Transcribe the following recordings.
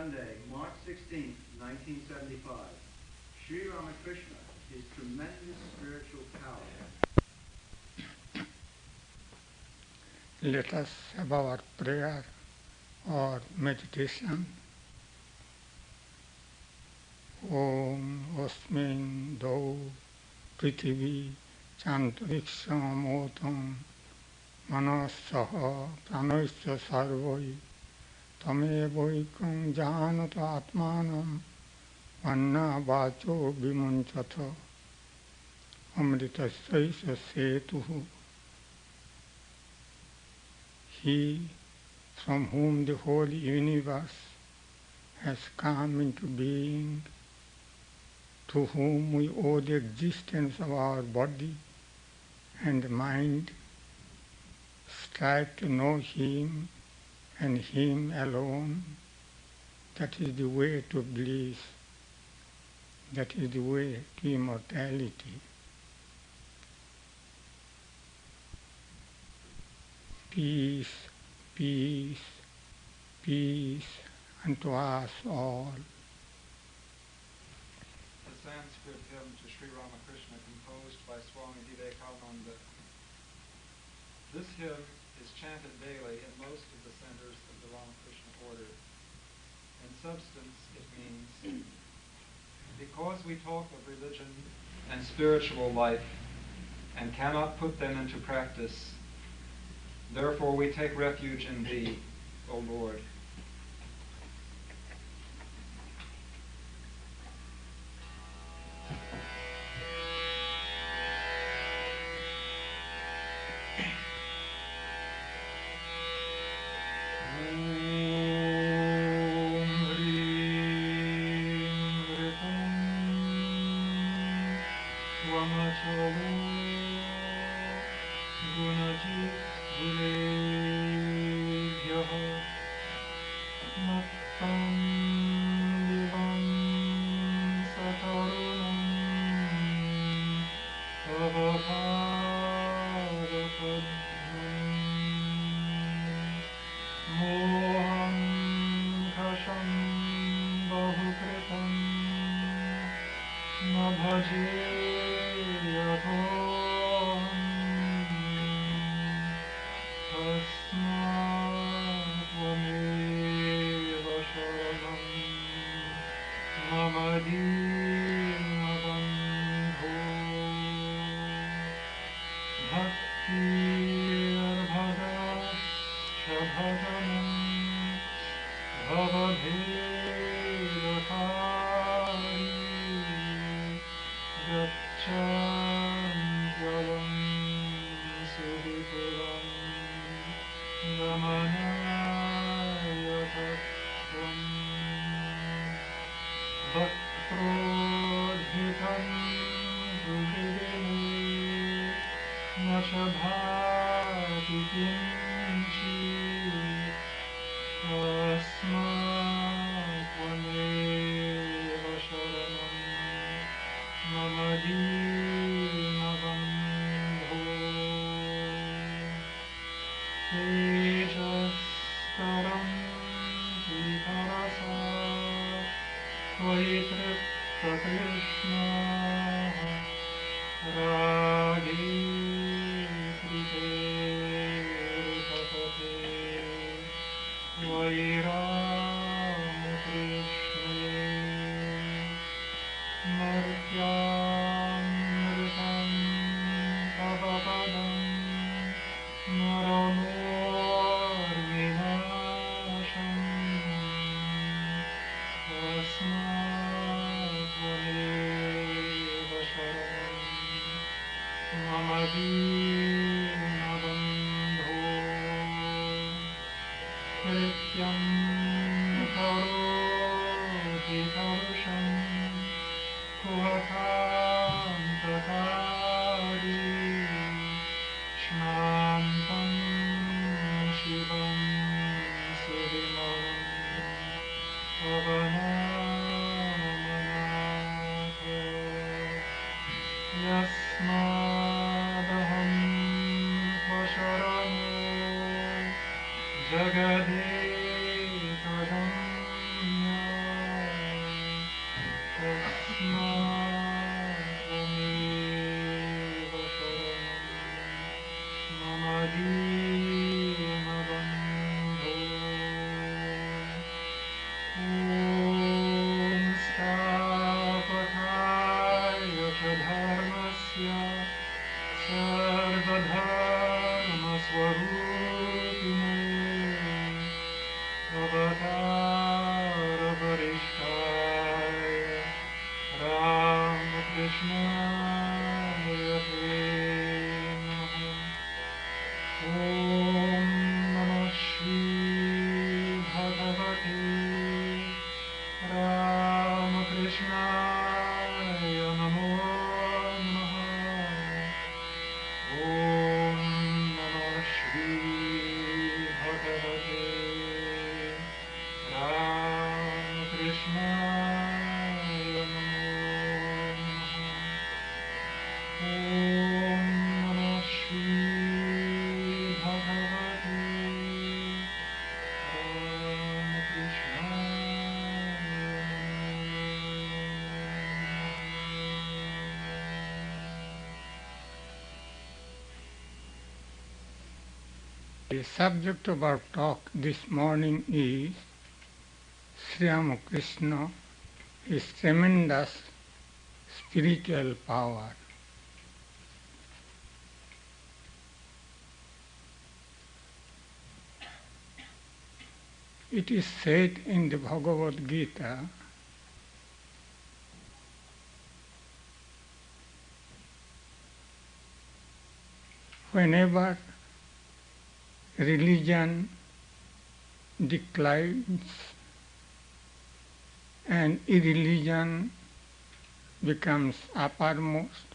Sunday, March 16th, 1975. Sri Ramakrishna, his tremendous spiritual power. Let us have our prayer or meditation. Om Osmin Do Prithivi Chantariksham Manasaha Pranoisya Sarvai Tamevoikam Janata Atmanam Vanna Vacho Vimunchatha Amritasaisa Setuhu. He from whom the whole universe has come into being, to whom we owe the existence of our body and mind, strive to know Him and Him alone. That is the way to bliss. That is the way to immortality. Peace, peace, peace unto us all. The Sanskrit hymn to Sri Ramakrishna, composed by Swami Vivekananda. This hymn is chanted daily in most of the centers of the Ramakrishna order. In substance, it means, because we talk of religion and spiritual life and cannot put them into practice, therefore we take refuge in Thee, O Lord. The subject of our talk this morning is Sri Ramakrishna, his tremendous spiritual power. It is said in the Bhagavad Gita, whenever religion declines and irreligion becomes uppermost,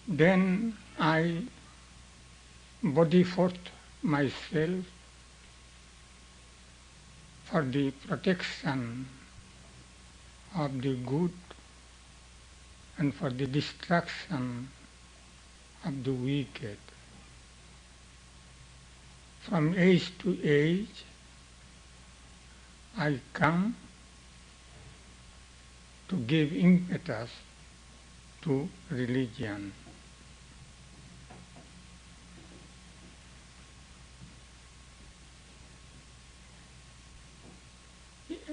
then I body forth myself for the protection of the good and for the destruction of the wicked. From age to age, I come to give impetus to religion.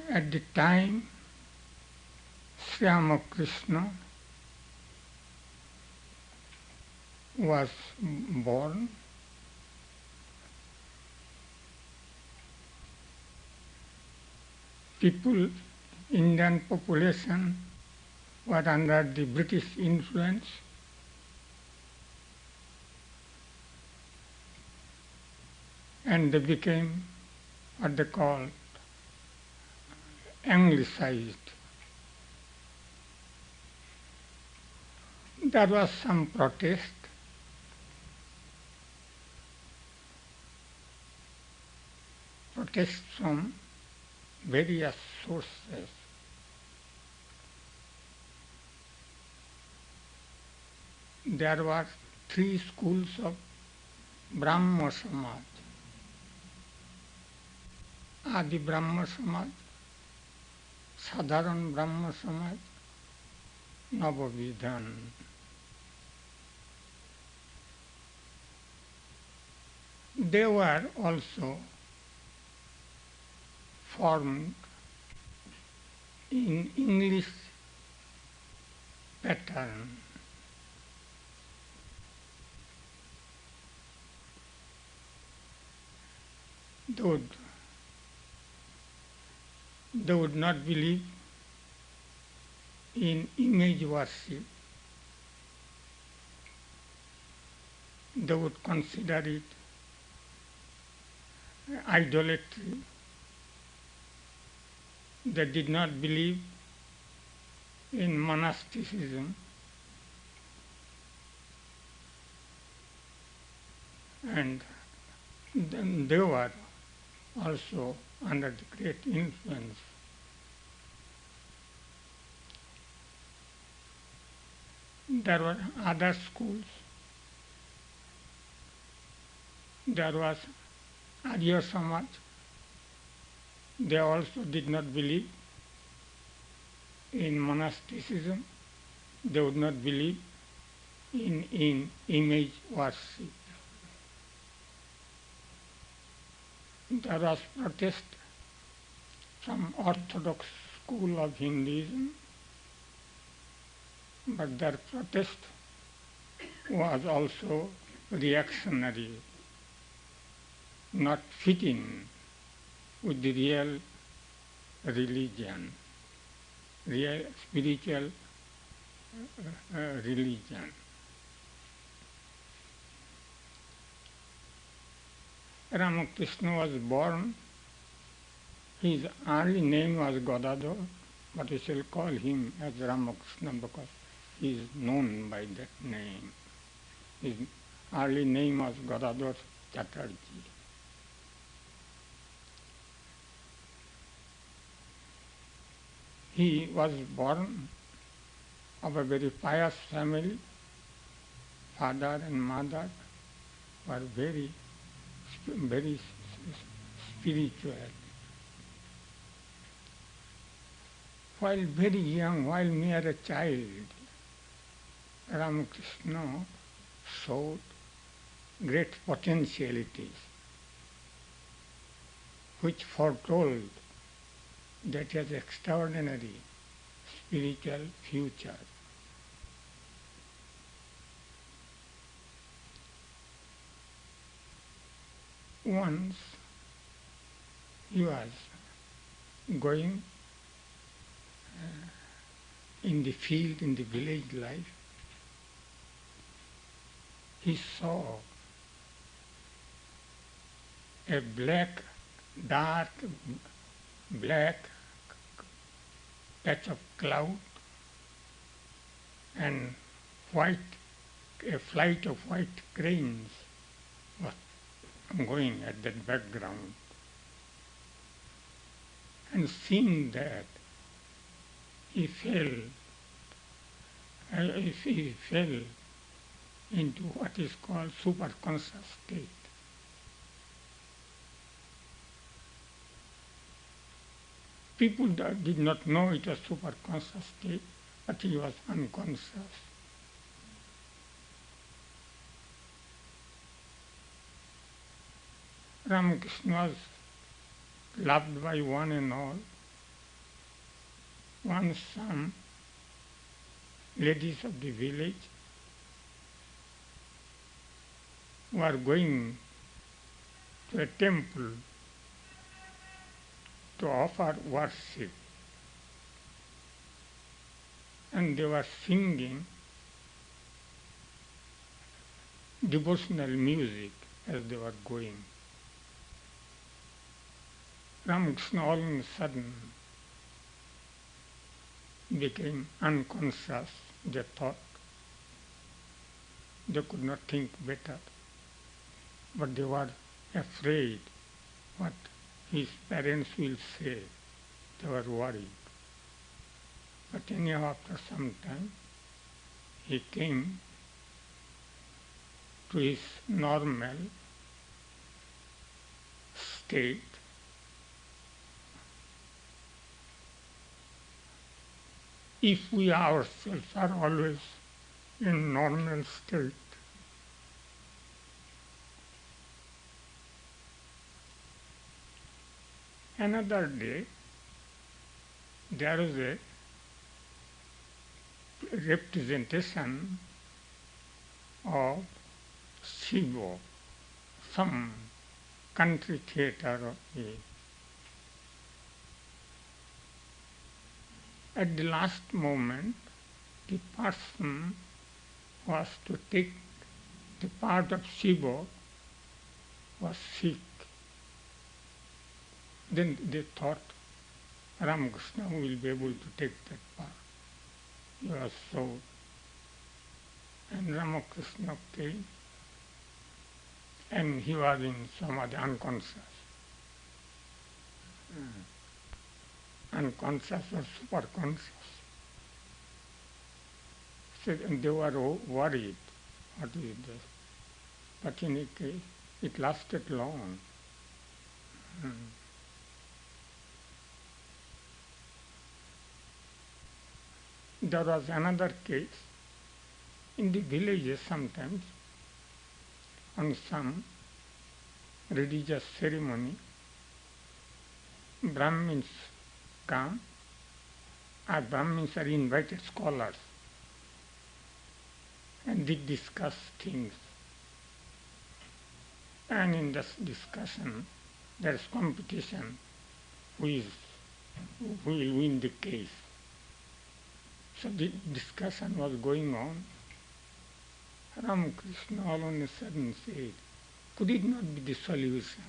At the time Sri Ramakrishna was born, people, Indian population were under the British influence, and they became what they call anglicized. There was some protest. Protests from various sources. There were 3 schools of Brahma Samaj. Adi Brahma Samaj, Sadharan Brahma Samaj, Navavidhan. They were also formed in English pattern. They would not believe in image worship. They would consider it idolatry. They did not believe in monasticism, and then they were also under the great influence. There were other schools. There was Arya Samaj, They also did not believe in monasticism. They would not believe in image worship. There was protest from Orthodox school of Hinduism, but their protest was also reactionary, not fitting with the real religion, real spiritual religion. Ramakrishna was born. His early name was Gadadhar, but we shall call him as Ramakrishna because he is known by that name. His early name was Gadadhar Chatterjee. He was born of a very pious family. Father and mother were very spiritual. While very young, while mere a child, Ramakrishna showed great potentialities which foretold that he has extraordinary spiritual future. Once he was going in the field, in the village life, he saw a dark black patch of cloud and a flight of white cranes was going at that background. And seeing that, he fell into what is called superconscious state. People did not know it was superconscious state, but he was unconscious. Ramakrishna was loved by one and all. Once some ladies of the village were going to a temple to offer worship, and they were singing devotional music as they were going. Ramakrishna all of a sudden became unconscious, they thought. They could not think better, but they were afraid what his parents will say. They were worried. But anyhow, after some time, he came to his normal state. If we ourselves are always in normal state, another day, there is a representation of Shiva, some country theatre of a. At the last moment, the person was to take the part of Shiva was sick. Then they thought Ramakrishna will be able to take that part. He was so. And Ramakrishna came, and he was in samadhi, unconscious. Unconscious or superconscious. So, and they were worried, what is this? But in any case, it lasted long. There was another case in the villages sometimes on some religious ceremony. Brahmins come, or Brahmins are invited scholars, and they discuss things. And in this discussion, there is competition who will win the case. So the discussion was going on. Ramakrishna all on a sudden said, could it not be the solution?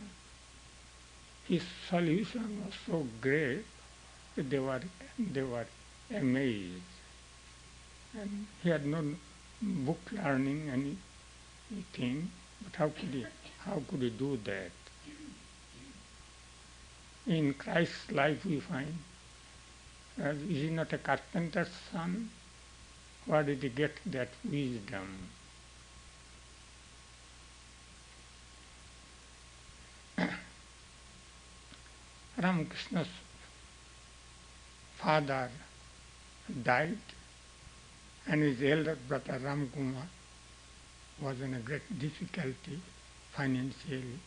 His solution was so great that they were amazed. And he had no book learning anything, but how could he do that? In Christ's life we find, is he not a carpenter's son? Where did he get that wisdom? Ramakrishna's father died, and his elder brother Ramkumar was in a great difficulty financially.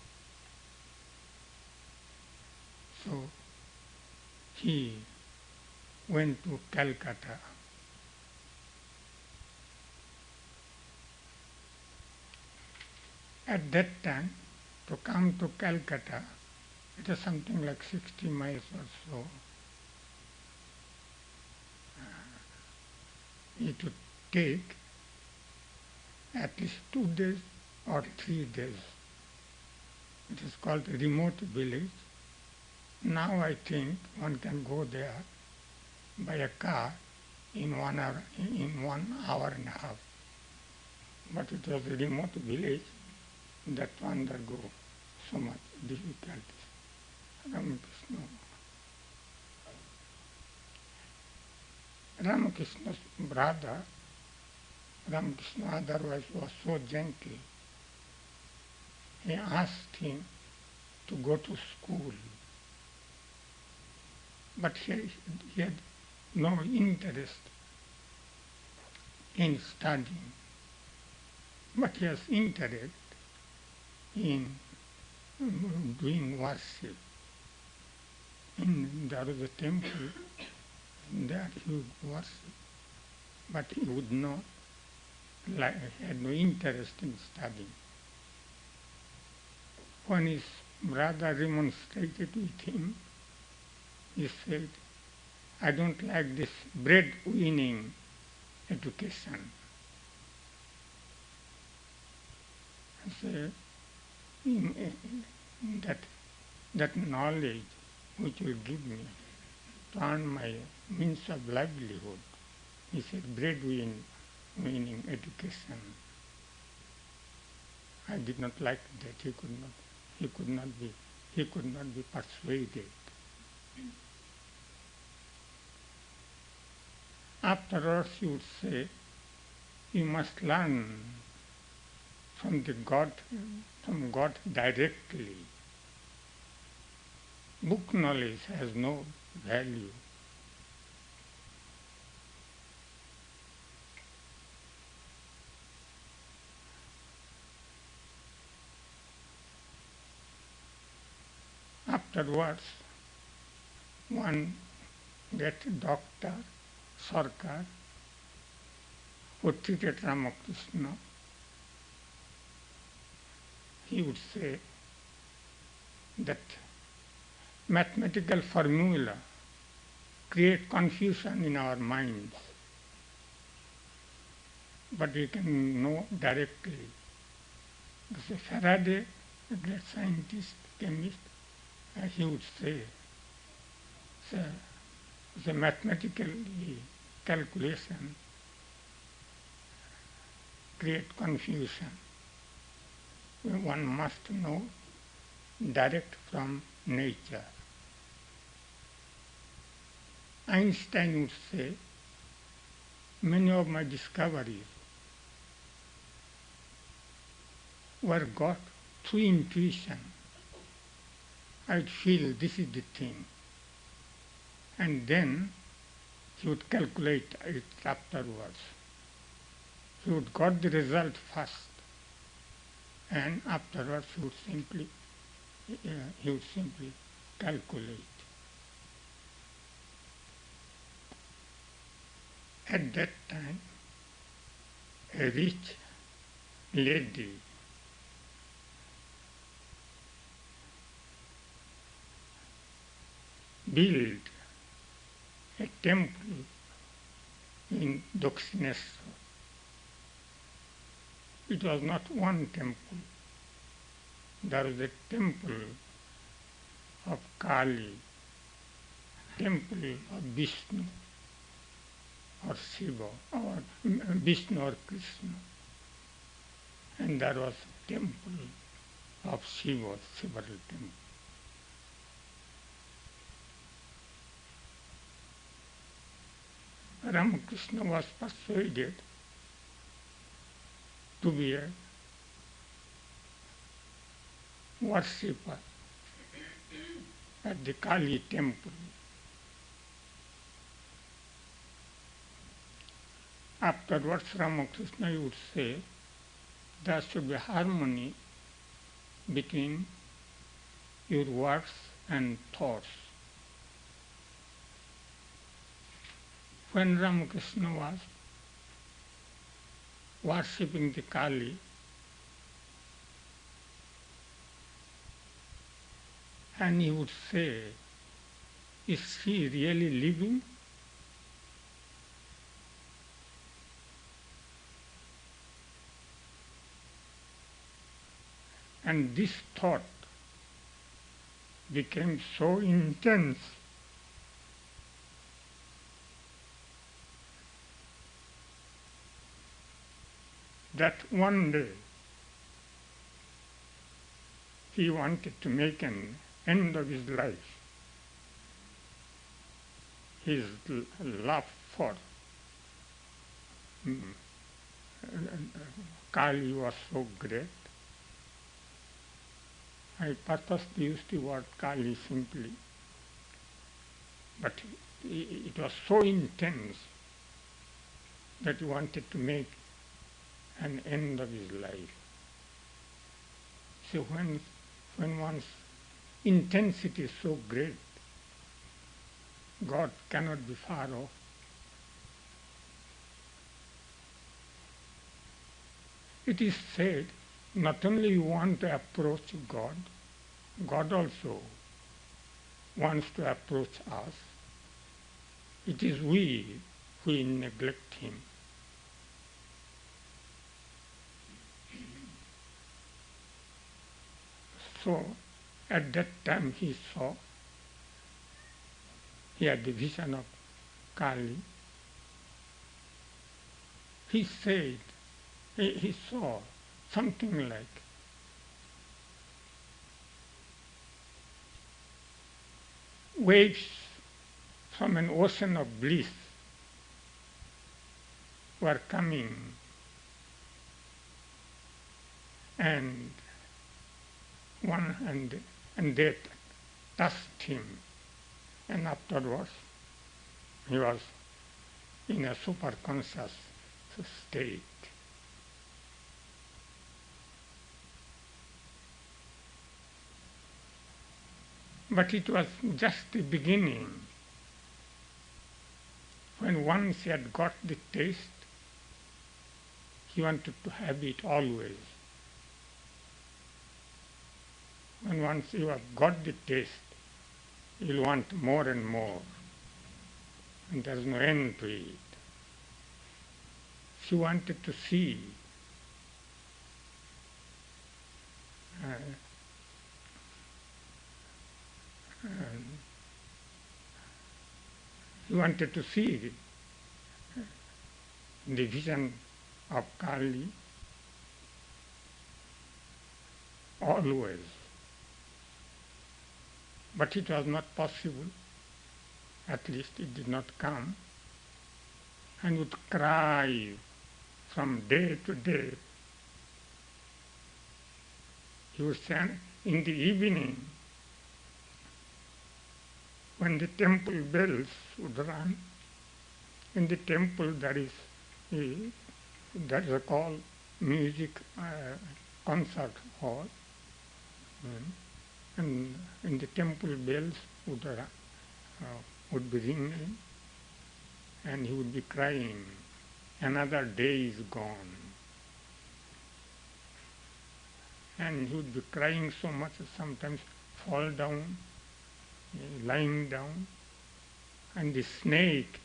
So he went to Calcutta. At that time, to come to Calcutta, it was something like 60 miles or so. It would take at least 2 days or 3 days. It is called a remote village. Now I think one can go there by a car in 1 hour, in 1 hour and a half. But it was a remote village that undergo so much difficulties. Ramakrishna's brother, Ramakrishna otherwise was so gentle. He asked him to go to school, but he had no interest in studying, but he has interest in doing worship. There was a temple, there he would worship, but he would not, had no interest in studying. When his brother remonstrated with him, he said, I don't like this bread-winning education. I said, that knowledge which will give me to earn my means of livelihood, he said, bread-winning education. I did not like that. He could not be persuaded. Afterwards, he would say, you must learn from God directly. Book knowledge has no value. Afterwards, one great doctor, Sarkar, who treated Ramakrishna, he would say that mathematical formula create confusion in our minds, but we can know directly. Because Faraday, a great scientist, chemist, he would say, the mathematical calculation create confusion. One must know direct from nature. Einstein would say, many of my discoveries were got through intuition. I'd feel this is the thing. And then He would calculate it afterwards. He would got the result first, and afterwards he would simply calculate. At that time, a rich lady built a temple in Dakshineshwar. It was not one temple. There was a temple of Kali, temple of Vishnu or Shiva, or Vishnu or Krishna. And there was a temple of Shiva, several temples. Ramakrishna was persuaded to be a worshipper at the Kali temple. Afterwards, Ramakrishna would say there should be harmony between your words and thoughts. When Ramakrishna was worshipping the Kali, and he would say, is she really living? And this thought became so intense that one day he wanted to make an end of his life. His love for Kali was so great. I purposely used the word Kali simply, but it was so intense that he wanted to make an end of his life. So when one's intensity is so great, God cannot be far off. It is said, not only we want to approach God, God also wants to approach us. It is we who neglect Him. So at that time he had the vision of Kali. He said, he saw something like waves from an ocean of bliss were coming, and they touched him, and afterwards he was in a superconscious state. But it was just the beginning. When once he had got the taste, he wanted to have it always. When once you have got the taste, you'll want more and more, and there's no end to it. She wanted to see he wanted to see the vision of Kali always. But it was not possible, at least it did not come, and would cry from day to day. He would say in the evening, when the temple bells would run, in the temple there is called music concert hall, and in the temple bells would be ringing, and he would be crying, "Another day is gone." And he would be crying so much sometimes fall down, lying down, and the snake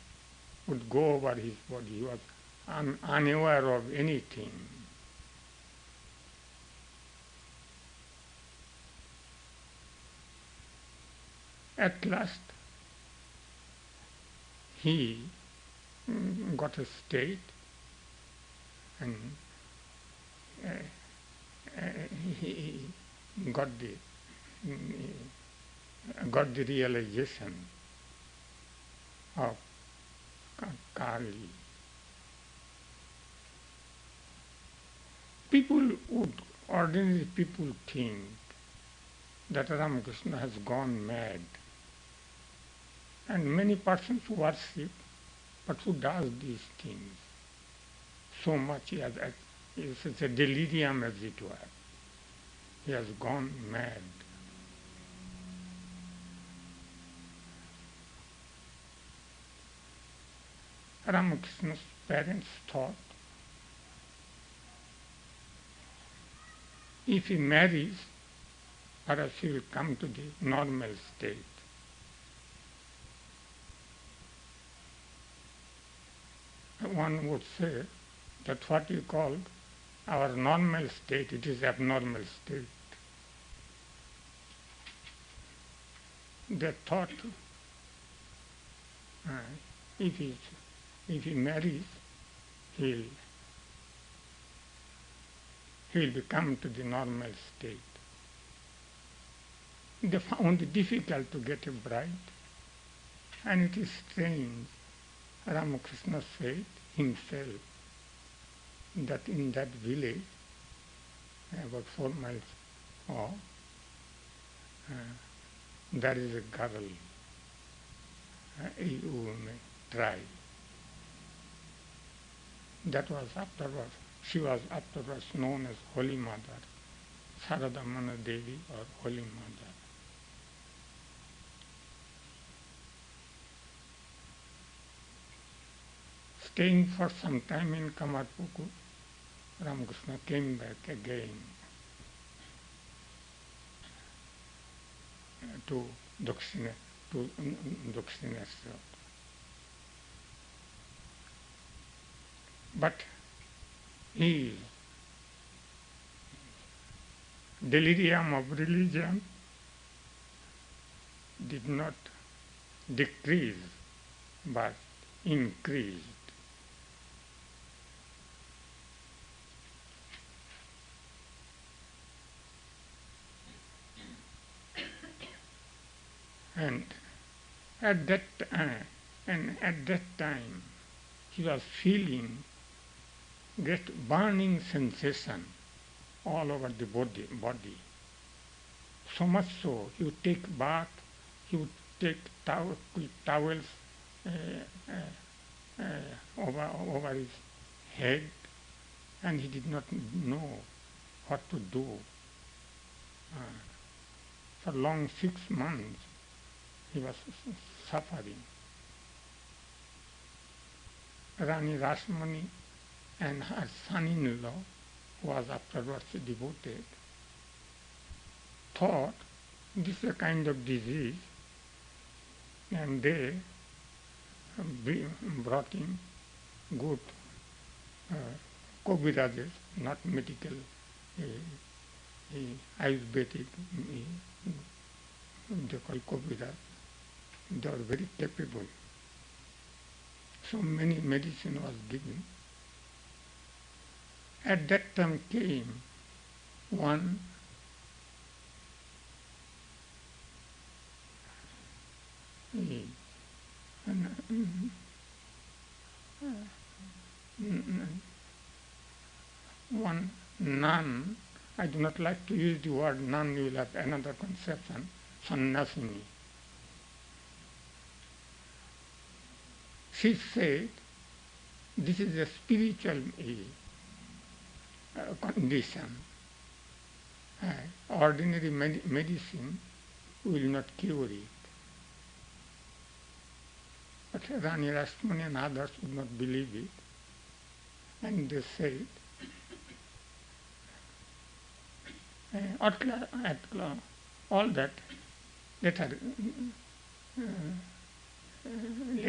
would go over his body. He was unaware of anything. At last, he got a state, and he got the realization of Kali. Ordinary people think that Ramakrishna has gone mad. And many persons worship, but who does these things? So much it's a delirium, as it were. He has gone mad. Ramakrishna's parents thought, if he marries, perhaps he will come to the normal state. One would say that what you call our normal state, it is abnormal state. They thought if he marries, he'll become to the normal state. They found it difficult to get a bride, and it is strange. Ramakrishna said himself that in that village, about 4 miles off, there is a girl, you may try. She was afterwards known as Holy Mother, Saradamana Devi or Holy Mother. Staying for some time in Kamarpuku, Ramakrishna came back again to Dakshineshwar. But his delirium of religion did not decrease but increased. And at that time, he was feeling great burning sensation all over the body. So much so, he would take bath, he would take towels over his head, and he did not know what to do. For long 6 months, he was suffering. Rani Rasmani and her son-in-law, who was afterwards devoted, thought this is a kind of disease, and they brought in good Kobirajas, not medical, Ayurvedic, they call Kobiraj. They were very capable. So many medicine was given. At that time came one nun. I do not like to use the word nun, you will have another conception, sannyasini. She said this is a spiritual condition. Ordinary medicine will not cure it. But Rani Rashmani and others would not believe it. And they said, all that, let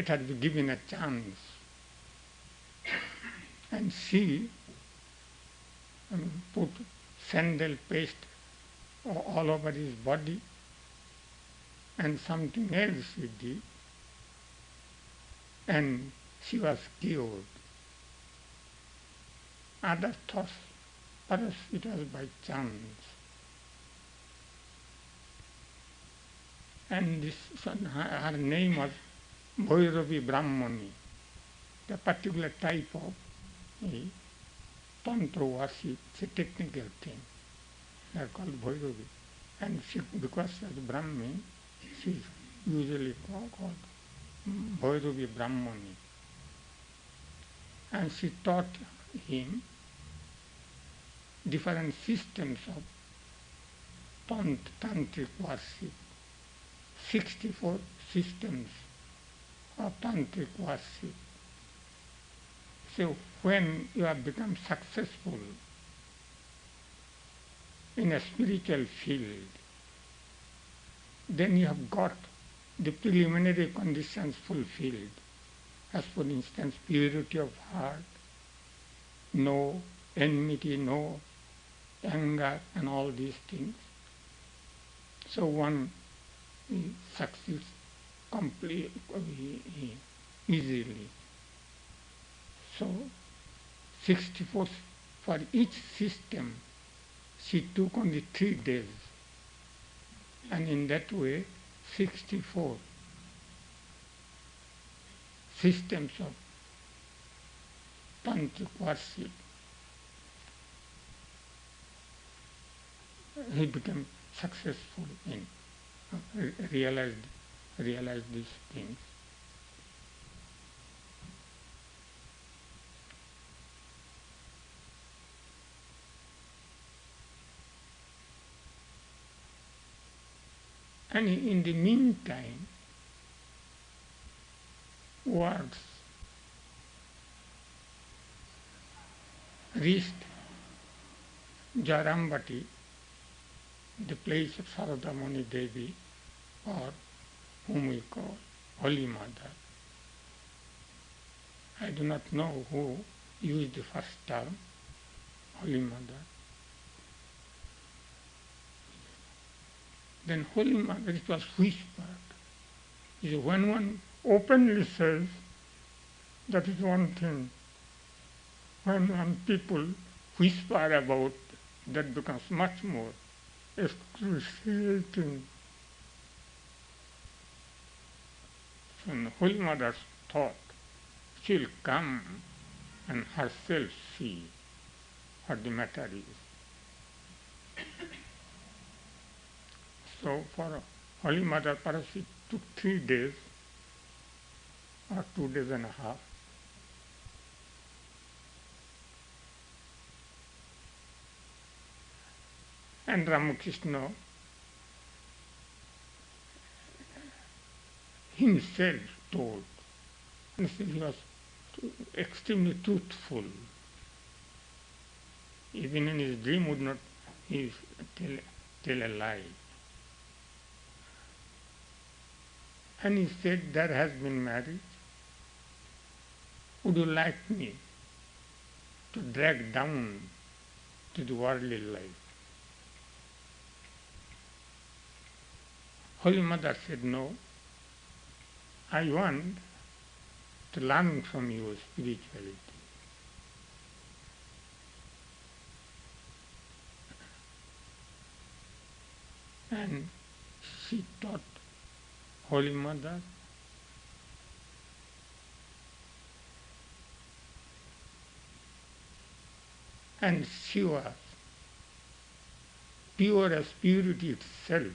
her be given a chance. And she put sandal paste all over his body, and something else she did, and she was cured. Others thought perhaps it was by chance. And this, her name was Bhairavi Brahmani, the particular type of Tantra worship. It's a technical thing. They are called Bhairavi. And she, because she was Brahmin, she is usually called Bhairavi Brahmani. And she taught him different systems of tantric worship, 64 systems of tantric worship. So when you have become successful in a spiritual field, then you have got the preliminary conditions fulfilled, as for instance, purity of heart, no enmity, no anger, and all these things. So one succeeds completely, easily. So 64, for each system, she took only 3 days. And in that way, 64 systems of tantric worship, he became successful in, realized these things. And in the meantime, words reached Jarambati, the place of Sarada Muni Devi, or whom we call Holy Mother. I do not know who used the first term, Holy Mother. Then Holy Mother, it was whispered. When one openly says, that is one thing. When people whisper about, that becomes much more excruciating. So Holy Mother thought, she'll come and herself see what the matter is. So for Holy Mother, perhaps it took 3 days or 2 days and a half. And Ramakrishna himself told, and he was extremely truthful. Even in his dream would not he tell a lie. And he said, there has been marriage. Would you like me to drag down to the worldly life? Holy Mother said, no, I want to learn from you spirituality. And she taught Holy Mother and she was pure as purity itself.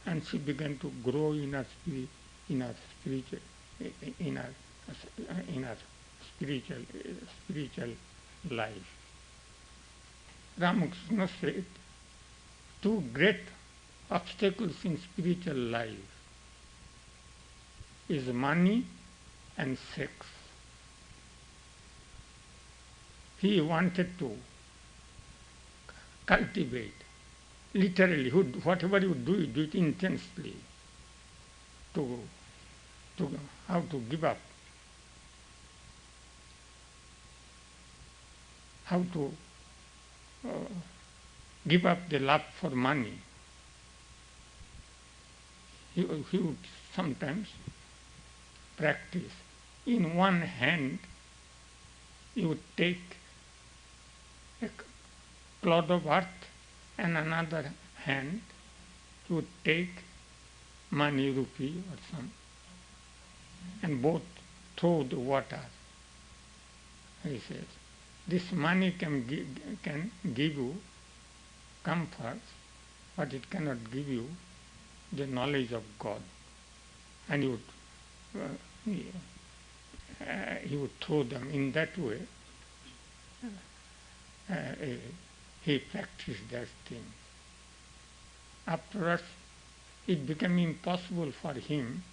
And she began to grow in her in her spiritual in her in her spiritual life. Ramakrishna said, two great obstacles in spiritual life is money and sex. He wanted to cultivate, literally, whatever you do it intensely, to how to give up, how to give up the love for money. He would sometimes practice. In one hand, he would take a clod of earth, and another hand, he would take money, rupee or some, and both throw the water. He says, this money can give you comfort, but it cannot give you the knowledge of God. And he would throw them in that way. He practiced that thing. Afterwards, it became impossible for him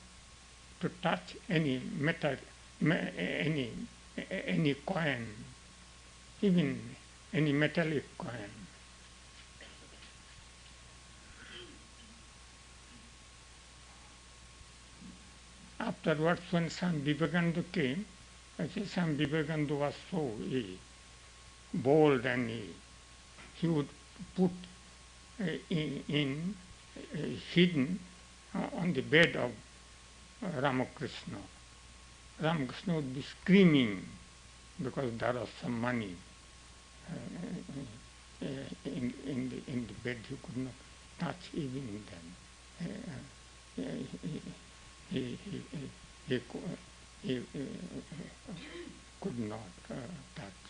to touch any metal, any coin, even any metallic coin. Afterwards, when Swami Vivekananda came, I say Swami Vivekananda was so bold, and he would put hidden on the bed of Ramakrishna. Ramakrishna would be screaming because there was some money in the bed. He could not touch even then. He could not touch.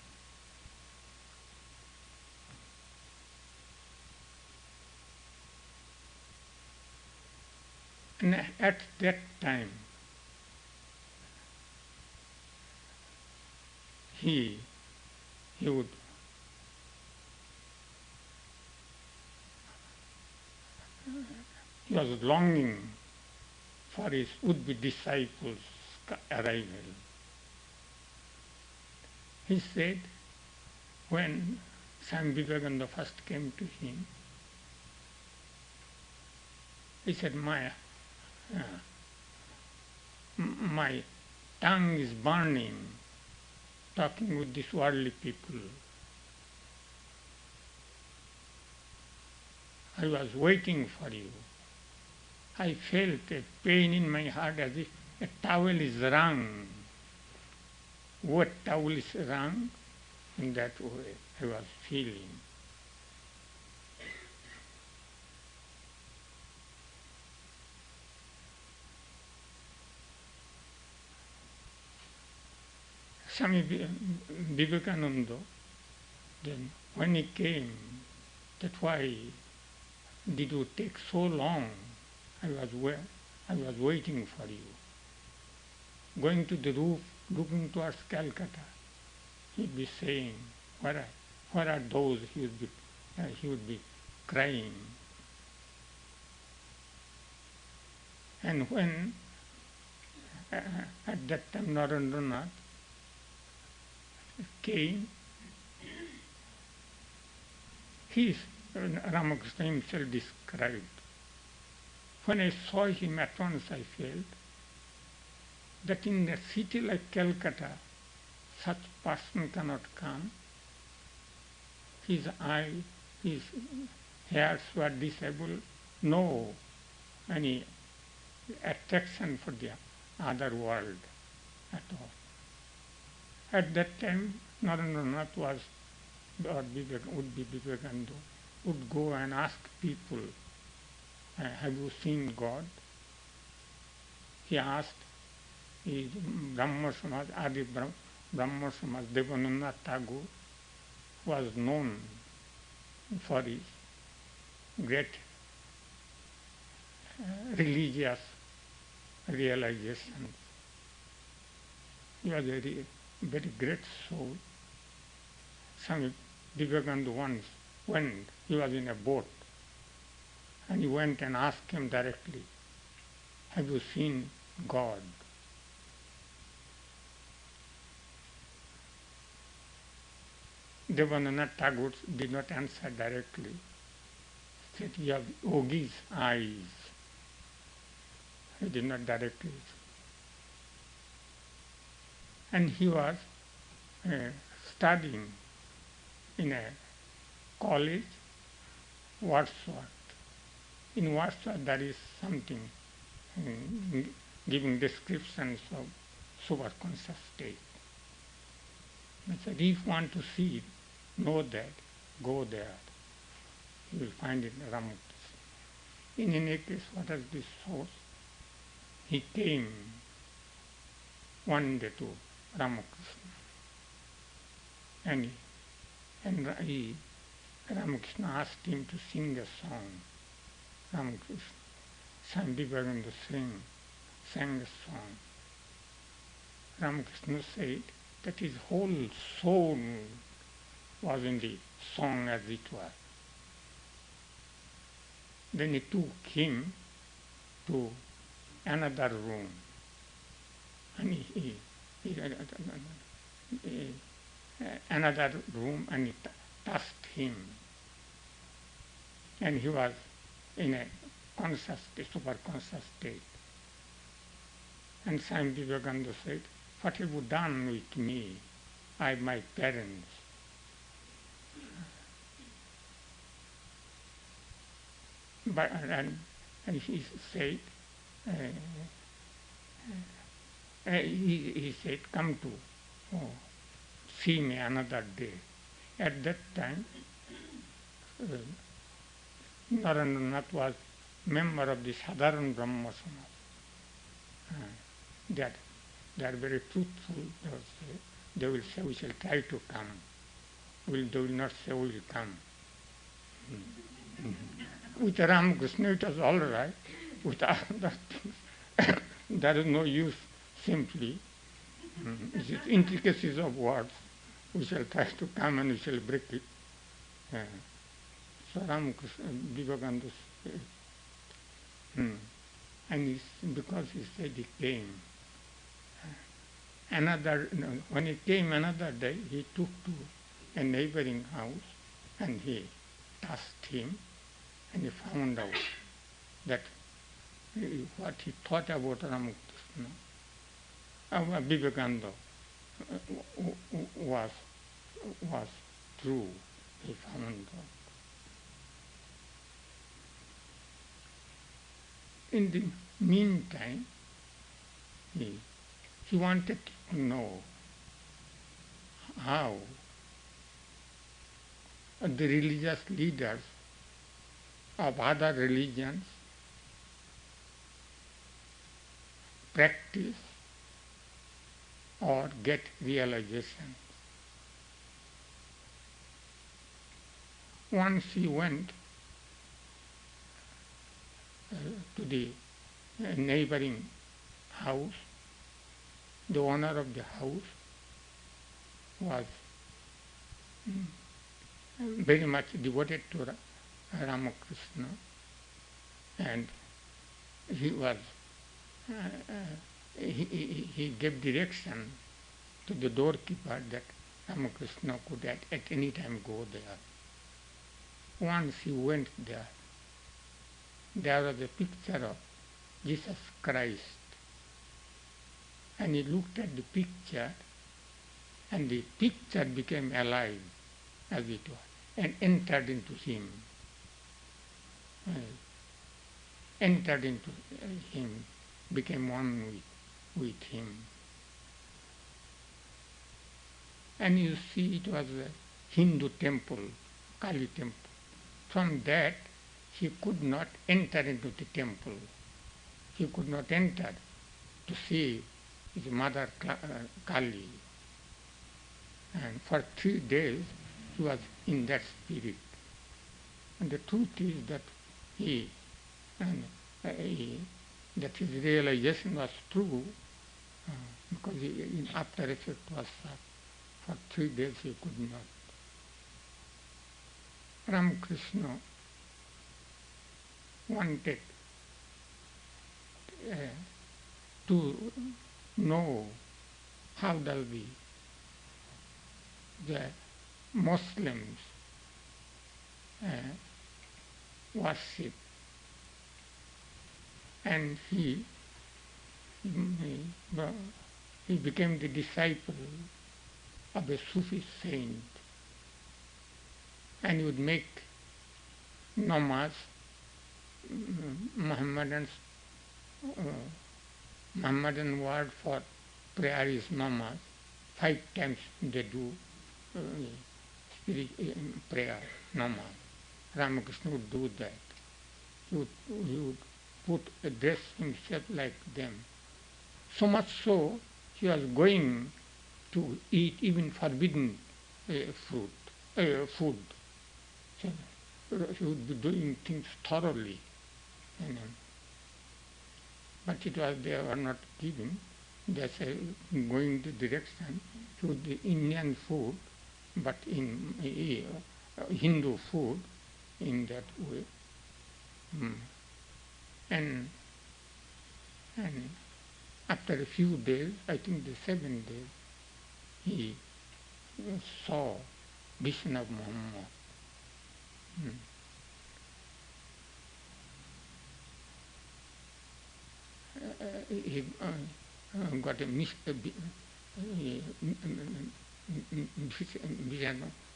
And at that time, he was longing for his would-be disciples' arrival. He said, when Swami Vivekananda first came to him, he said, my tongue is burning talking with these worldly people. I was waiting for you. I felt a pain in my heart as if a towel is wrung. What towel is wrung? In that way I was feeling. Swami Vivekananda, then when he came, that why did you take so long? I was waiting for you. Going to the roof, looking towards Calcutta, he'd be saying, where are those? He would be crying. And when at that time Narendranath came, Ramakrishna himself described, when I saw him at once I felt that in a city like Calcutta, such person cannot come. His hairs were disabled, no any attraction for the other world at all. At that time, Narendranath would be Vivekananda, would go and ask people, have you seen God? He asked his Brahma Samaj, Adi Brahma Samaj, Devananda Tagore was known for his great religious realizations. He was a very great soul. Swami Vivekananda once went, he was in a boat, and he went and asked him directly, "Have you seen God?" Devananath Tagore did not answer directly. He said, "You have yogi's eyes." He did not directly. And he was studying in a college, Wordsworth. In Wordsworth there is something giving descriptions of superconscious state. He said, if you want to see it, know that, go there. You will find it in Ramakrishna. In any case, what is this source? He came one day to Ramakrishna, and Ramakrishna asked him to sing a song. Ramakrishna, Swami Vivekananda sang a song. Ramakrishna said that his whole soul was in the song as it were. Then he took him to another room, and another room, and he touched him, and he was in a conscious state, super conscious state. And Swami Vivekananda said, "What have you done with me? I am my parents." But, and he said, he said, "Come to see me another day." At that time, Narendranath was member of the Sadharan Brahma Samaj. They are very truthful. They will say, "We shall try to come." They will not say, "We will come." With Ramakrishna it was all right. With other things, there is no use simply. It is intricacies of words. We shall try to come and we shall break it. So Ramakrishna, Vivekananda said, and because he said he came. When he came another day, he took to a neighboring house and he touched him, and he found out that what he thought about Ramakrishna, Vivekananda, was true. He found out. In the meantime, he wanted to know how the religious leaders of other religions practice or get realization. Once he went to the neighboring house. The owner of the house was very much devoted to Ramakrishna, and he was he gave direction to the doorkeeper that Ramakrishna could at any time go there. Once he went there, there was a picture of Jesus Christ, and he looked at the picture, and the picture became alive, as it were, and entered into him. Entered into him, became one with him. And you see, it was a Hindu temple, Kali temple. From that, he could not enter into the temple. He could not enter to see his mother Kali. And for 3 days, he was in that spirit. And the truth is that he that his realization was true, because in after effect was for 3 days he could not. Ramakrishna wanted to know how does the Muslims worship, and he became the disciple of a Sufi saint, and he would make namaz, Muhammadan word for prayer is namaz. 5 times they do prayer, namaz. Ramakrishna would do that. He would dress himself like them. So much so, he was going to eat even forbidden food. So, he would be doing things thoroughly. But they were not giving. They say going the direction to the Indian food, but in Hindu food in that way. And after a few days, I think the 7 days, he saw vision of Muhammad. He got a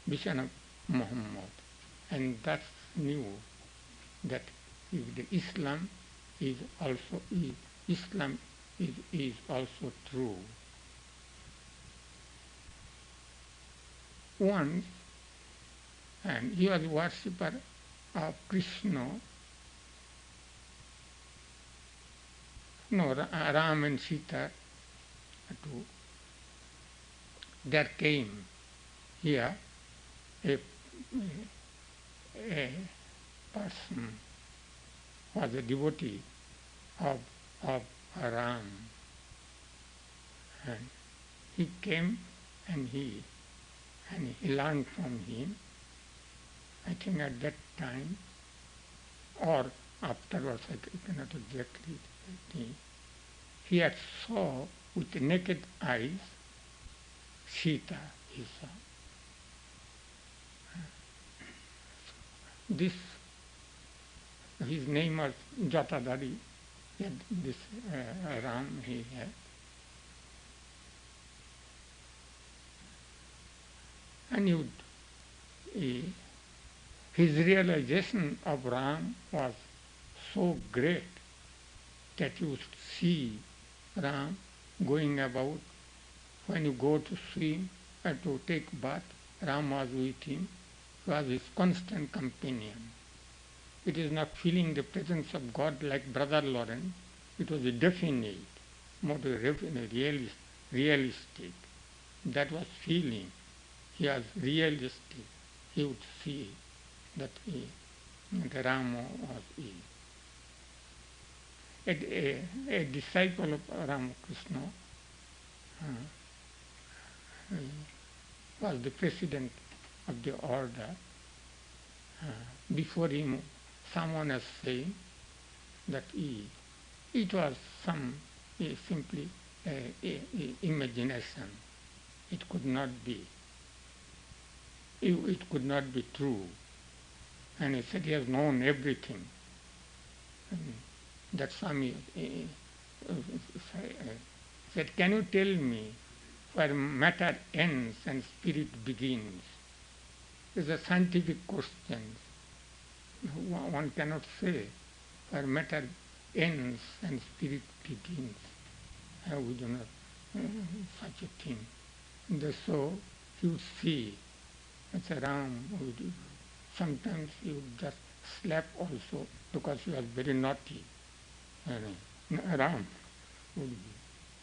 vision of Muhammad, and that knew that the Islam is also true. Once, and he was worshipper of Krishna. No, Ram and Sita too. There came here a person who was a devotee of Ram, and he came and he learned from him. I think at that time or afterwards, I cannot exactly think. He had saw with naked eyes Sita, he saw. His name was Jatadari. He had this Ram he had. And his realization of Ram was so great that you see Ram going about. When you go to swim or to take bath, Ram was with him. He was his constant companion. It is not feeling the presence of God like Brother Lawrence. It was a definite, more realistic. That was feeling. He was realistic. He would see that the Rama was he. A disciple of Ramakrishna was the president of the order. Before him, someone was saying that it was simply imagination. It could not be. It could not be true. And he said he has known everything. That Swami said, can you tell me where matter ends and spirit begins? It's a scientific question. One cannot say where matter ends and spirit begins. We do not such a thing. And so you see, it's a Ram. Sometimes he would just slap also because he was very naughty. Ram would be.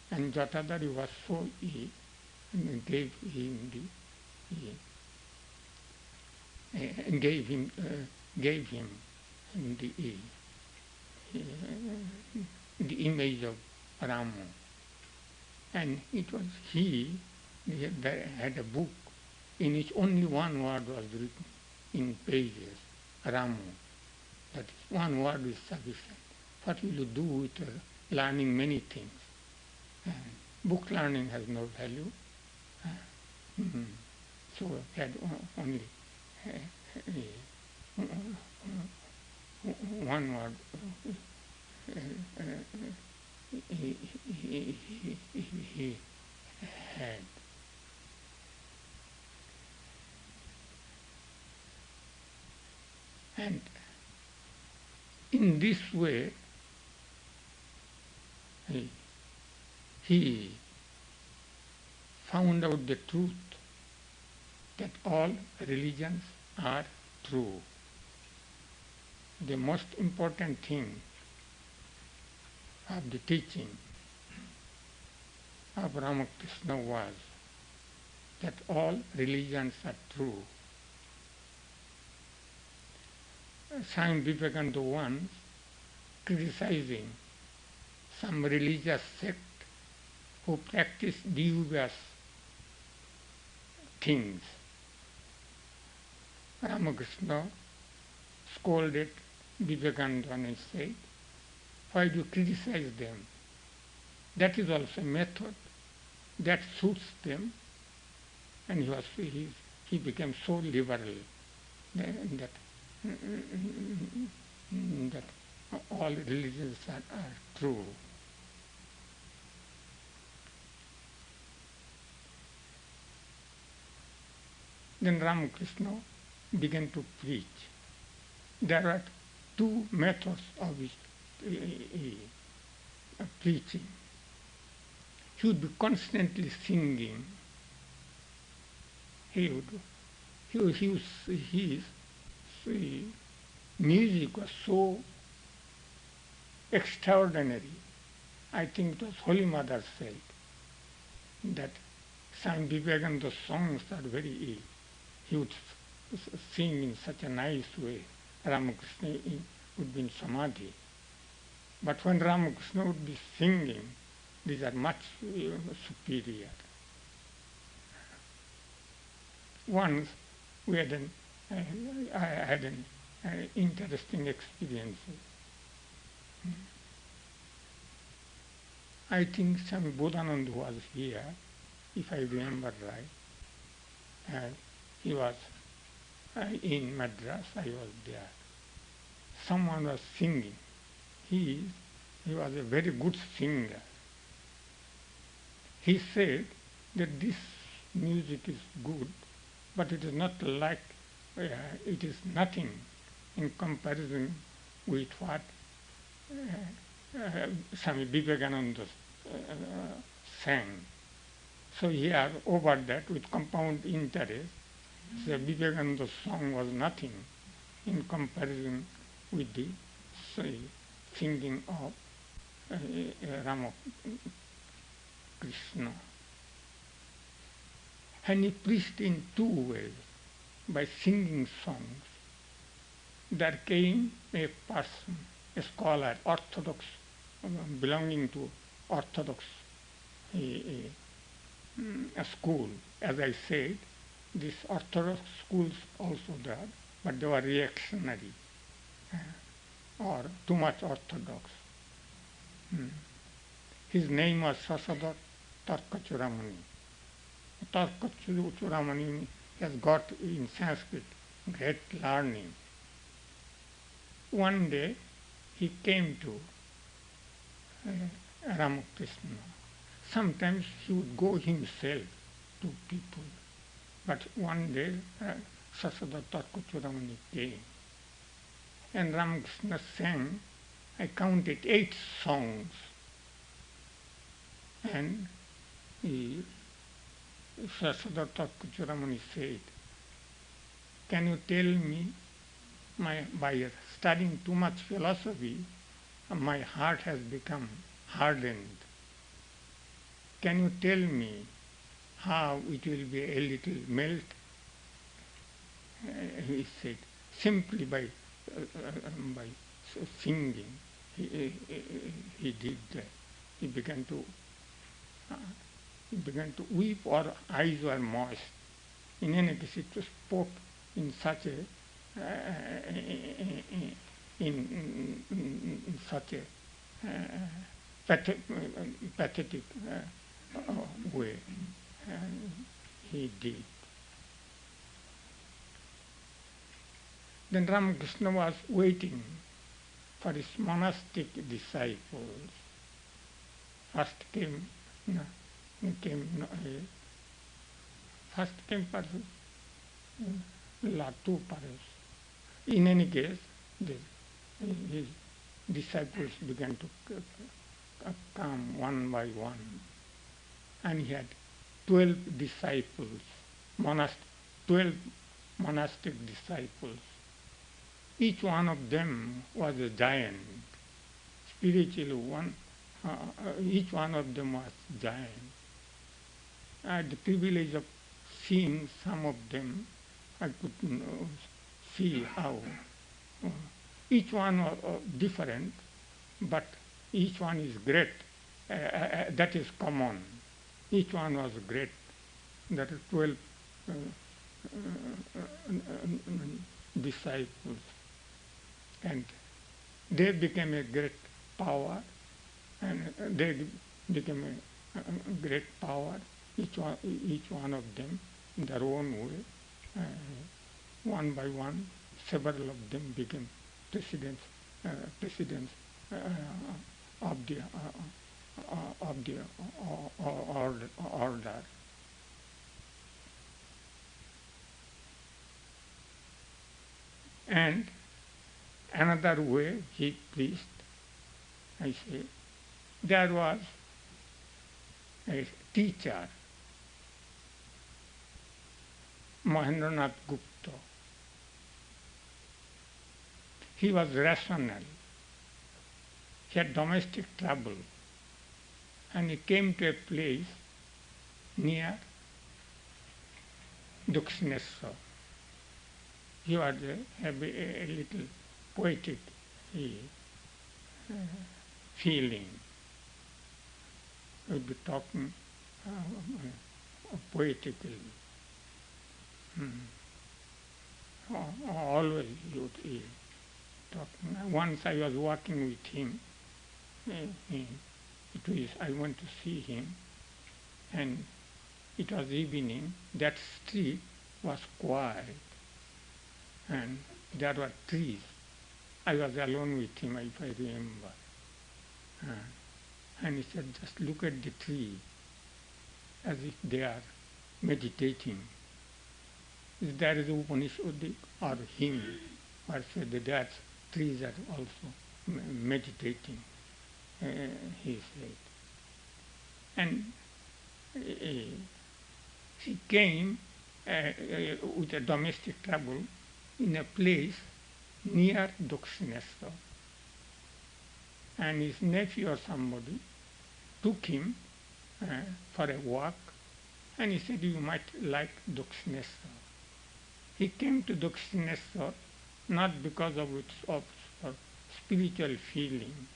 And Jatadari was so ill and gave him the the image of Rama. And it was he that had a book in which only one word was written in pages, Rama. That is, one word is sufficient. What will you do with learning many things? Book learning has no value. So had only one word he had. And in this way, he found out the truth that all religions are true. The most important thing of the teaching of Ramakrishna was that all religions are true. Swami Vivekananda once criticizing some religious sect who practice dubious things. Ramakrishna scolded Vivekananda and said, "Why do you criticize them? That is also a method that suits them." And he became so liberal that all religions are true. Then Ramakrishna began to preach. There are two methods of his preaching. He would be constantly singing. His music was so extraordinary. I think it was Holy Mother said that Swami Vivekananda's songs are very he would sing in such a nice way. Ramakrishna would be in samadhi. But when Ramakrishna would be singing, these are much superior. Once I had an interesting experience. I think Swami Bodhananda was here, if I remember right. He was in Madras, I was there. Someone was singing. He was a very good singer. He said that this music is good, but it is not like, it is nothing in comparison with what Swami Vivekananda sang. So here, over that, with compound interest, the Vivekananda's song was nothing in comparison with the singing of Ramakrishna. And he preached in two ways, by singing songs. There came a person, a scholar, orthodox, belonging to orthodox a school. As I said, these orthodox schools also there, but they were reactionary or too much orthodox. His name was Sasada Tarkachuramani. Tarkachuramani has got in Sanskrit great learning. One day he came to Ramakrishna. Sometimes he would go himself to people. But one day Sasada Tarkachuramani came. And Ramakrishna sang, I counted 8 songs. And Sasada Tarkachuramani said, can you tell me, by studying too much philosophy, my heart has become hardened. Can you tell me how it will be a little melt? He said, simply by singing. he did that. He began to uh, he began to weep, or eyes were moist. In any case, it spoke in such a in such a pathetic way. And he did. Then Ramakrishna was waiting for his monastic disciples. First came first came perhaps Latu perhaps. In any case, his disciples began to come one by one, and he had 12 disciples, 12 monastic disciples. Each one of them was a giant. Spiritually, each one of them was giant. I had the privilege of seeing some of them. I could see how each one was different, but each one is great. That is common. Each one was great. That is 12 disciples. And they became a great power, and they became a great power, each one of them in their own way. One by one, several of them became presidents of the order. And another way he preached, I say, there was a teacher, Mahendranath Gupta. He was rational. He had domestic trouble, and he came to a place near Dakshineswar. He was a little poetic feeling. He would be talking poetically. Always he would be talking. Once I was walking with him. I went to see him, and it was evening. That street was quiet, and there were trees. I was alone with him, if I remember. And he said, just look at the tree, as if they are meditating. There is Upanishadic or hymn, or said that trees are also meditating, he said. And he came with a domestic trouble in a place near Dakshineswar. And his nephew or somebody took him for a walk, and he said, you might like Dakshineswar. He came to Dakshineswar not because of its spiritual feeling,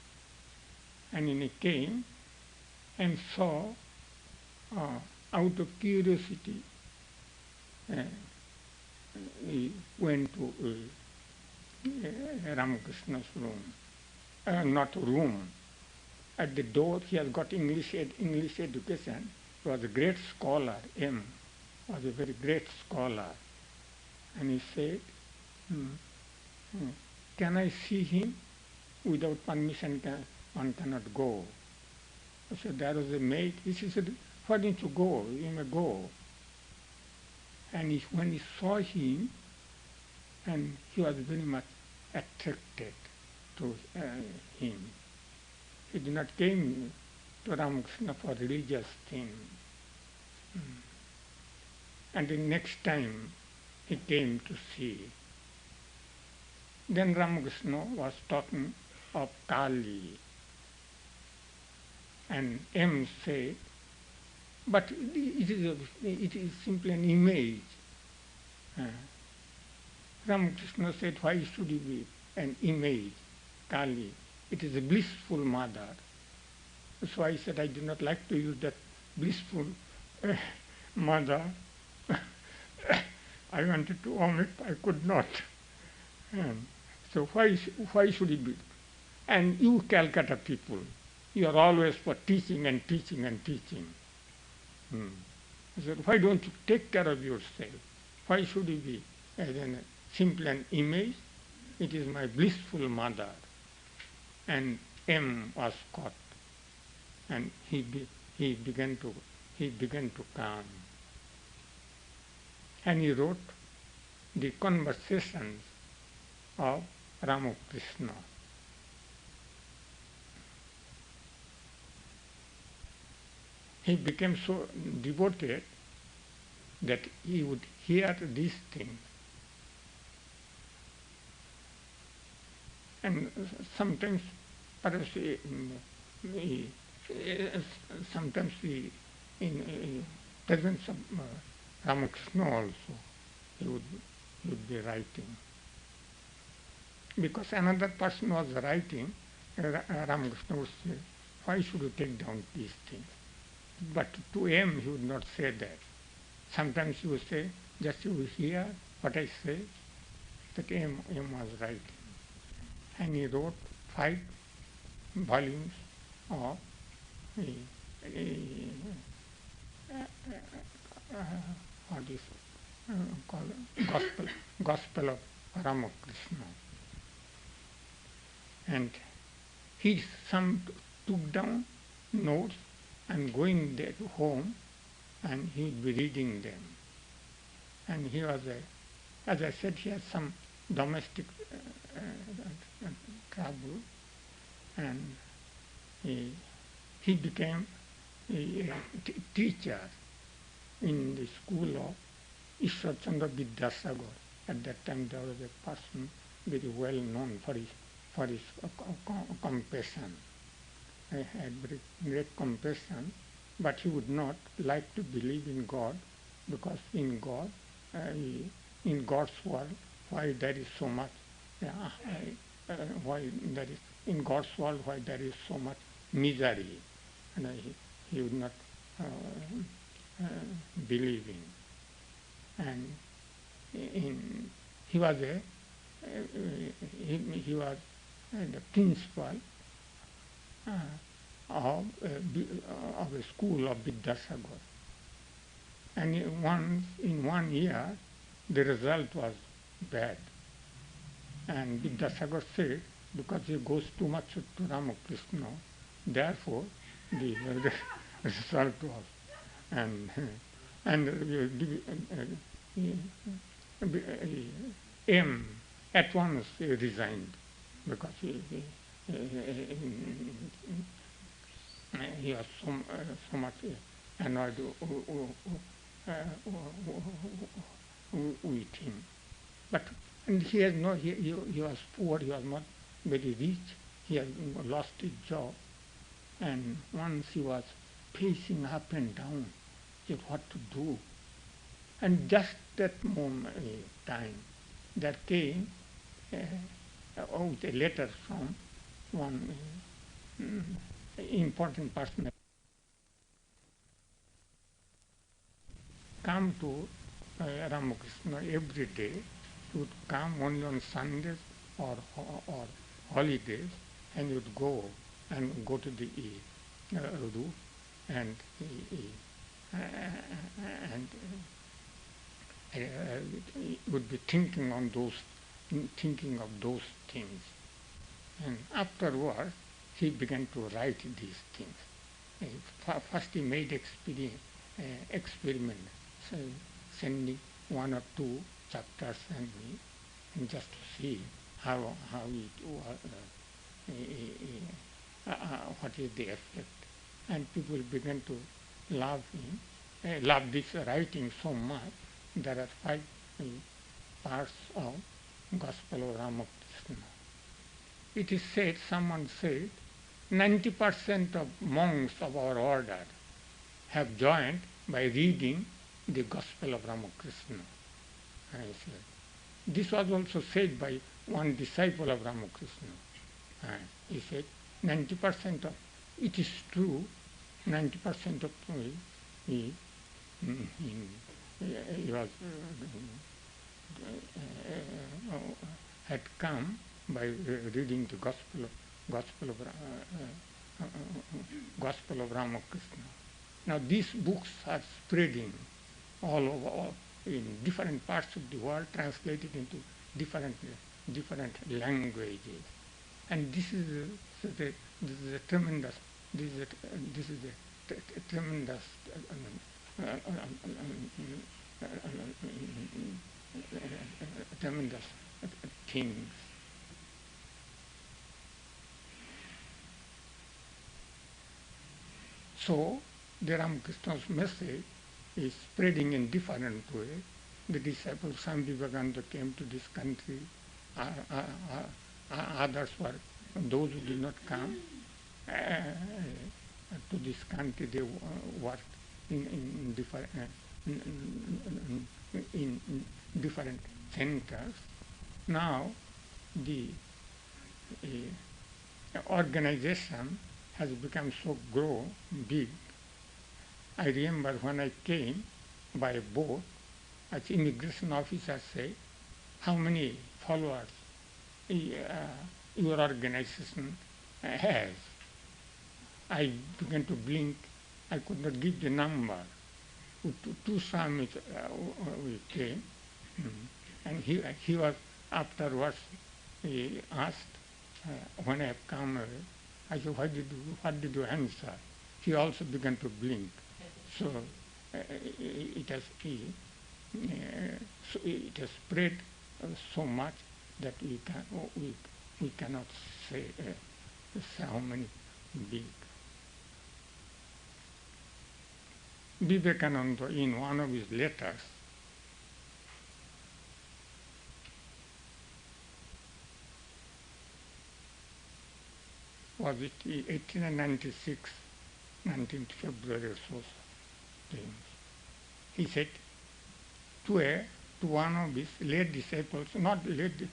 and he came and saw, out of curiosity, he went to Ramakrishna's room. Not room. At the door, he has got English education. He was a great scholar. M was a very great scholar. And he said, can I see him? Without permission, one cannot go. I said, there was a maid. He said, why didn't you go? You may go. And when he saw him, and he was very much attracted to him. He did not came to Ramakrishna for religious thing. And the next time he came to see. Then Ramakrishna was talking of Kali. And M said, but it is simply an image. Ramakrishna said, why should it be an image, Kali? It is a blissful mother. So I said I do not like to use that blissful mother. I wanted to omit, I could not. And so why should it be? And you Calcutta people, you are always for teaching and teaching and teaching. I said, why don't you take care of yourself? Why should you be as a simple an image? It is my blissful mother. And M was caught, and he began to calm. And he wrote the conversations of Ramakrishna. He became so devoted that he would hear these things. And sometimes, perhaps, sometimes in presence of Ramakrishna also, he would be writing. Because another person was writing, Ramakrishna would say, why should you take down these things? But to him, he would not say that. Sometimes he would say, just you hear what I say, that M was writing. And he wrote 5 volumes of what is called Gospel of Ramakrishna. And he took down notes and going there to home, and he would be reading them. And he was as I said, he had some domestic trouble, and he became a teacher in the school of Ishwar Chandra Vidyasagar. At that time there was a person very well known for his compassion. He had very great compassion, but he would not like to believe in God, because in God, in God's world, why there is so much, why there is in God's world, why there is so much misery, and he would not believe in. And he was the principal of a school of Vidyasagar. And in one year, the result was bad. And Vidyasagar said, because he goes too much to Ramakrishna, therefore the result was. And M at once resigned, because he was so much annoyed with him. But and he was poor, he was not very rich, he had lost his job, and once he was pacing up and down, said what to do. And just that moment, time, there came a letter from one important person. Come to Ramakrishna every day. He would come only on Sundays or holidays, and he would go to the roof and would be thinking of those things. And afterwards, he began to write these things. First, he made experiment, so sending 1 or 2 chapters and just to see how it what is the effect. And people began to love him, love this writing so much. There are 5 parts of Gospel of Ramakrishna. It is said, someone said, 90% of monks of our order have joined by reading the Gospel of Ramakrishna. I said, this was also said by one disciple of Ramakrishna. He said 90% of, it is true, 90% of he, he was had come by reading the Gospel of Gospel of Ramakrishna. Now these books are spreading all over in different parts of the world, translated into different languages, and this is a tremendous tremendous tremendous things. So the Ramakrishna's message is spreading in different ways. The disciples, Swami Vivekananda came to this country. Others were, those who did not come to this country, they worked in different centers. Now the organization has become so big. I remember when I came by boat, as immigration officer said, how many followers your organization has. I began to blink. I could not give the number. Two Swamis we came, and he was afterwards asked when I have come. I said, what did you answer? He also began to blink. So it has spread so much that we cannot say how many big. Vivekananda, in one of his letters, was it 1896, 19th February or so, he said to one of his late disciples, not late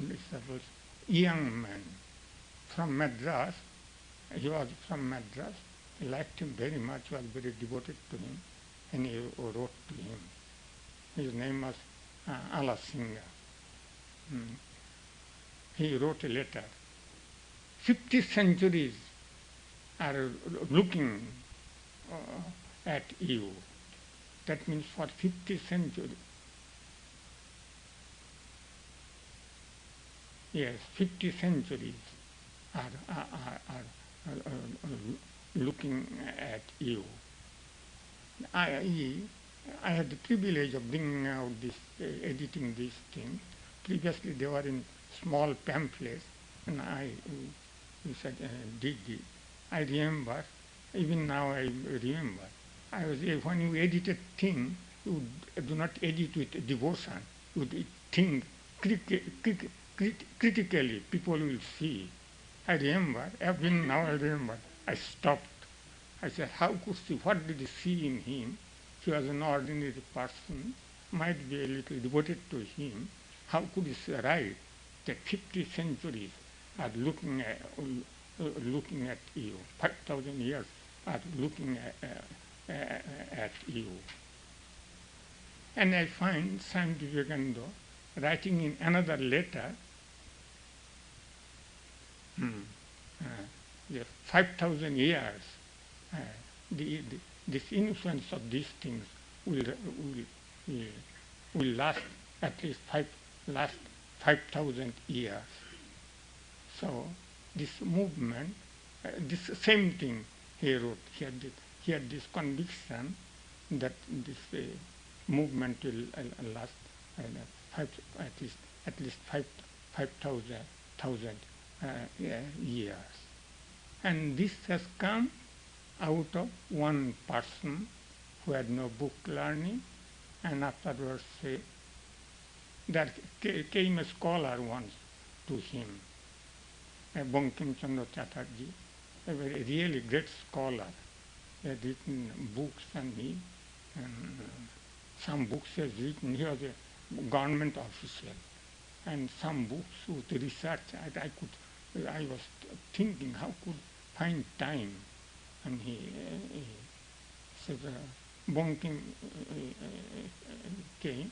disciples, young man from Madras. He was from Madras. He liked him very much, was very devoted to him, and he wrote to him. His name was Alasingha. He wrote a letter. 50 centuries are looking at you. That means for 50 centuries. Yes, 50 centuries are looking at you. I had the privilege of bringing out this, editing these things. Previously they were in small pamphlets, and I did it. I remember, even now I remember, when you edit a thing, you do not edit with devotion. You think critically, people will see. I remember, even now I remember, I stopped. I said, how could he, what did he see in him? He was an ordinary person, might be a little devoted to him. How could he write that 50 centuries are looking at you, 5,000 years are looking at you? And I find Swami Vivekananda writing in another letter, 5,000 years, this influence of these things will last at least 5,000 years. So this movement, this same thing he wrote. He had this conviction that this movement will last at least 5,000 years. And this has come out of one person who had no book learning, and afterwards there came a scholar once to him, Bankim Chandra Chatterjee, a very really great scholar. He had written books, and some books he has written. He was a government official, and some books with research. I was thinking how could find time, and he said, bonking came.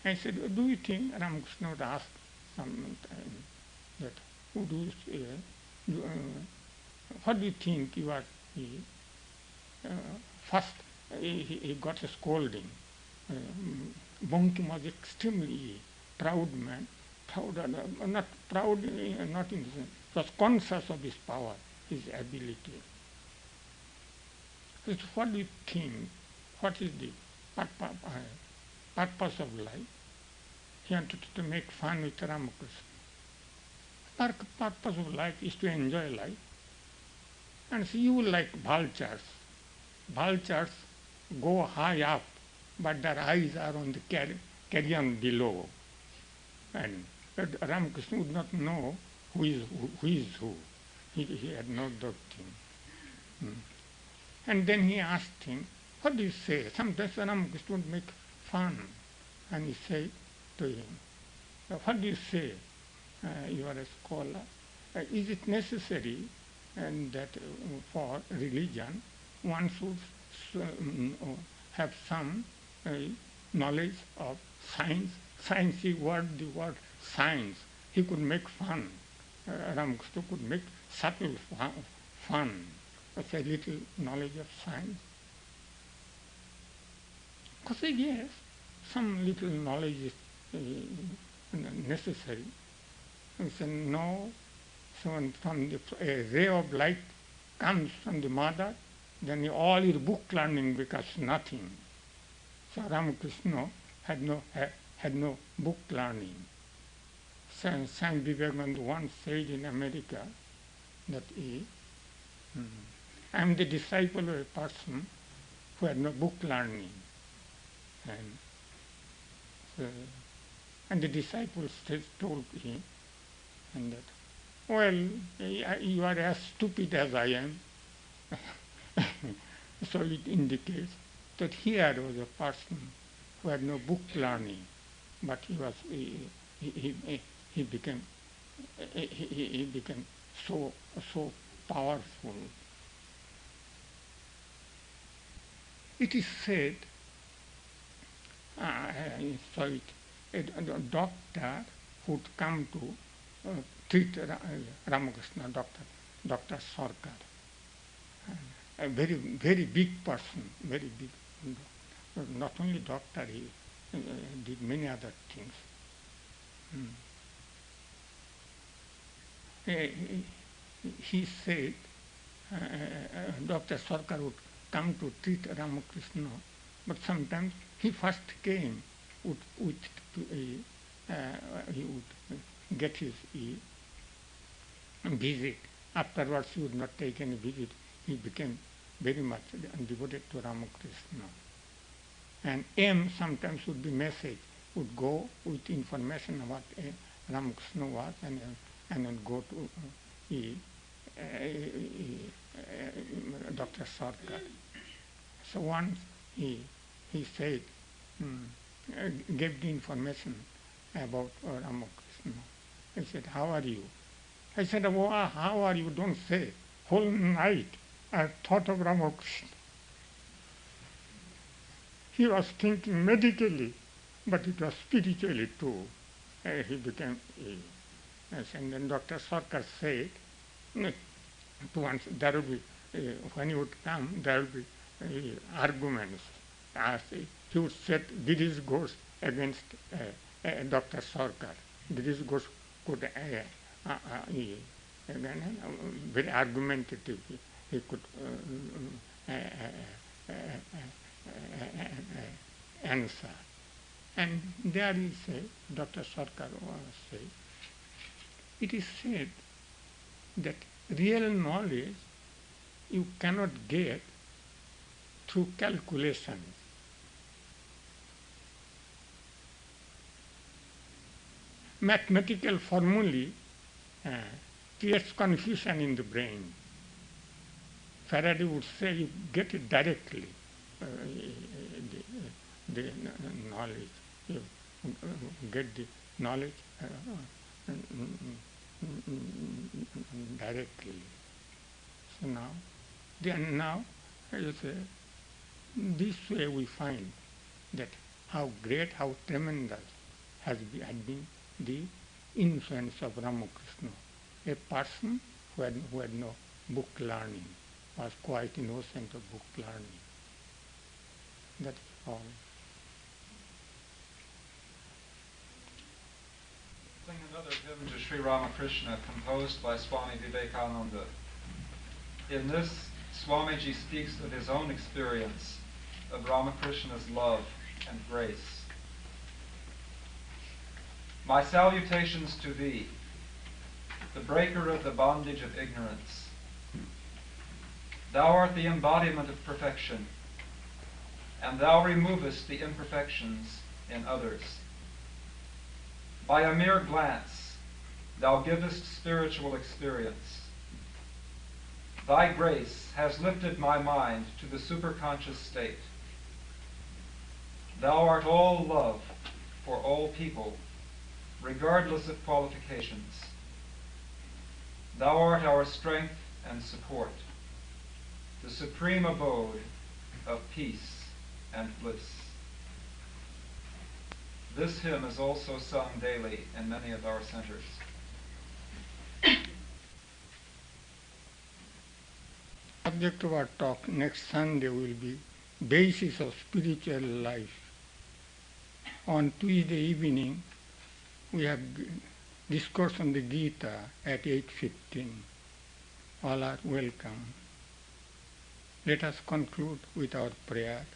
I said, do you think Ramakrishna would ask some that who do what do you think you are? First, he got a scolding. Bonkim was extremely proud man, not proud, not in the sense, was conscious of his power, his ability. So what do you think? What is the purpose of life? He wanted to make fun with Ramakrishna. Our purpose of life is to enjoy life. And so you like vultures. Vultures go high up, but their eyes are on the carrion below. And Ramakrishna would not know who is who. He had no that thing. And then he asked him, what do you say? Sometimes Ramakrishna would make fun. And he said to him, what do you say? You are a scholar. Is it necessary and that for religion one should have some knowledge of science? Sciencey word, the word science. He could make fun. Ramakrishna could make subtle fun. That's a little knowledge of science. Because yes, some little knowledge is necessary. He said, no, so from a ray of light comes from the mother, then all your book learning becomes nothing. So Ramakrishna had no book learning. Swami Vivekananda once said in America that I am the disciple of a person who had no book learning. And the disciples told him, and that, well, you are as stupid as I am. So it indicates that here was a person who had no book learning, but he became so powerful. It is said, a doctor would come to treat Ramakrishna, Dr. Sarkar, a very, very big person, very big. Not only doctor, he did many other things. He said, Dr. Sarkar would come to treat Ramakrishna, but sometimes he first came he would get his visit. Afterwards he would not take any visit. He became very much devoted to Ramakrishna. And M sometimes would be message, would go with information about Ramakrishna was and then go to Dr. Sarkar. So once he said, gave the information about Ramakrishna. He said, how are you? I said, oh, how are you? Don't say. Whole night I thought of Ramakrishna. He was thinking medically, but it was spiritually too. He became ill. And then Dr. Sarkar said, once there will be, when he would come, there will be arguments. He would set Girish Ghosh against Dr. Sarkar. Girish Ghosh could, very argumentative, he could answer. And there is Dr. Sarkar said, it is said that real knowledge you cannot get through calculations. Mathematical formulae creates confusion in the brain. Faraday would say you get it directly, the knowledge, you get the knowledge directly. So now, you say, this way we find that how great, how tremendous had been the influence of Ramakrishna. A person who had no book learning, was quite innocent of book learning. That's all. Sing another hymn to Sri Ramakrishna composed by Swami Vivekananda. In this, Swamiji speaks of his own experience of Ramakrishna's love and grace. My salutations to thee, the breaker of the bondage of ignorance. Thou art the embodiment of perfection, and thou removest the imperfections in others. By a mere glance, thou givest spiritual experience. Thy grace has lifted my mind to the superconscious state. Thou art all love for all people, regardless of qualifications. Thou art our strength and support, the supreme abode of peace and bliss. This hymn is also sung daily in many of our centers. Subject of our talk next Sunday will be basis of spiritual life. On Tuesday evening, we have discourse on the Gita at 8:15. All are welcome. Let us conclude with our prayer.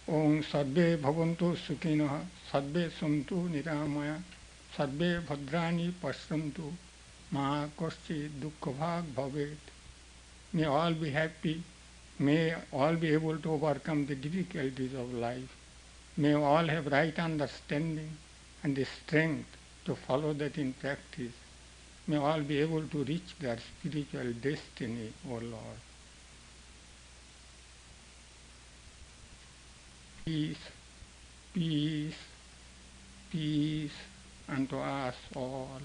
Om Sarve Bhavantu Sukhinah, Sarve Santu Niramaya, Sarve Bhadrani Pashyantu, Ma Kaschit Dukkha Bhavet. May all be happy. May all be able to overcome the difficulties of life. May all have right understanding and the strength to follow that in practice. May all be able to reach their spiritual destiny, O Lord. Peace, peace, peace unto us all.